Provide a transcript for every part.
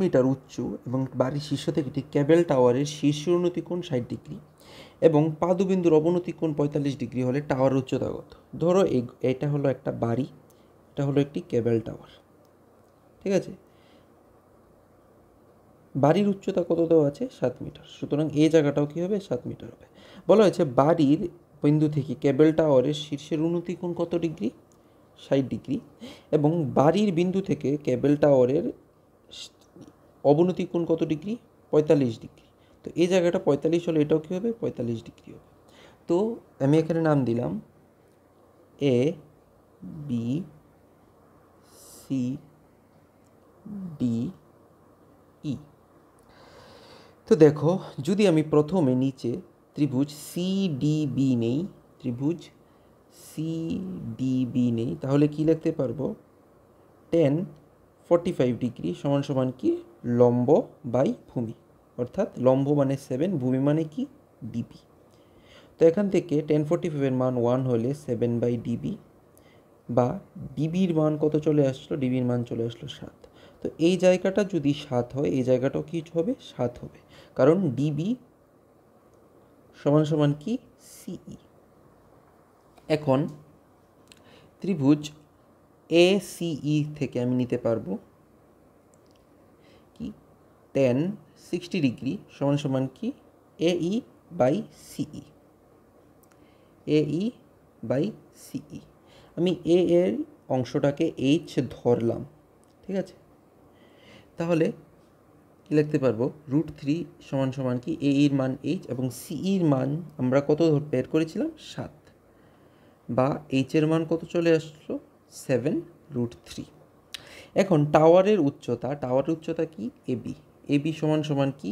Metre উচ্চ এবং বাড়ির শীর্ষ থেকে ঠিক কেবল টাওয়ারের শীর্ষ উন্নতি কোণ 60 ডিগ্রি এবং পাদবিন্দুর অবনতি কোণ 45 ডিগ্রি হলে টাওয়ারের উচ্চতা কত? ধরো এটা হলো একটা বাড়ি, এটা হলো একটি কেবল টাওয়ার, ঠিক আছে। বাড়ির উচ্চতা কত দেওয়া আছে? 7 মিটার। সুতরাং এই জায়গাটাও কী হবে? 7 মিটার হবে। বলা হয়েছে বাড়ির বিন্দু থেকে কেবল টাওয়ারের শীর্ষের উন্নতি কোণ কত ডিগ্রি? 60 ডিগ্রি এবং বাড়ির বিন্দু থেকে কেবল টাওয়ারের অবনতি কোণ কত ডিগ্রি? 45 ডিগ্রি। তো এই জায়গাটা 45 হলে এটাও কী হবে? 45 ডিগ্রি হবে। তো আমি এখানে নাম দিলাম A B C D E. তো দেখো, যদি আমি প্রথমে নিচে ত্রিভুজ সিডিবি নেই, ত্রিভুজ সিডিবি নেই, তাহলে কি লিখতে পারবো? tan 45 ডিগ্রি সমান সমান কি? লম্ব বাই ভূমি, অর্থাৎ লম্ব মানে 7, ভূমি মানে কি? ডিবি। তো এখান থেকে tan 45-এর মান 1 হলে 7/ডিবি, বা ডিবির মান কত চলে আসলো? ডিবির মান চলে আসলো 7। তো এই জায়গাটা যদি 7 হয়, এই জায়গাটাও কি হবে? 7 হবে, কারণ ডিবি সমান সমান কি? সিই। এখন ত্রিভুজ এ সিই থেকে আমি নিতে পারবো কি? tan 60 ডিগ্রি সমান সমান কি? এই বাই সিই, এই বাই সিই। আমি এ এর অংশটাকে এইচ ধরলাম, ঠিক আছে। তাহলে কি লিখতে পারবো? √3 সমান সমান কি? এ এর মান এইচ এবং সিইর মান আমরা কত বের করেছিলাম? 7, বা এইচের মান কত চলে আসলো? 7√3। এখন টাওয়ারের উচ্চতা কি? এবি। এবি সমান সমান কি?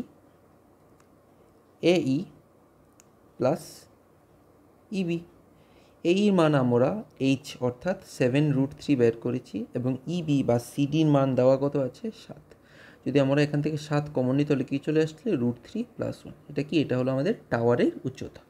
এই প্লাস ইবি। এই মান আমরা এইচ অর্থাৎ 7√3 বের করেছি এবং ইবি বা সিডির মান দেওয়া কত আছে? 7। যদি আমরা এখান থেকে 7 কমন নিই তাহলে কী চলে আসলে? √3 + 1। এটা কি? এটা হলো আমাদের টাওয়ারের উচ্চতা।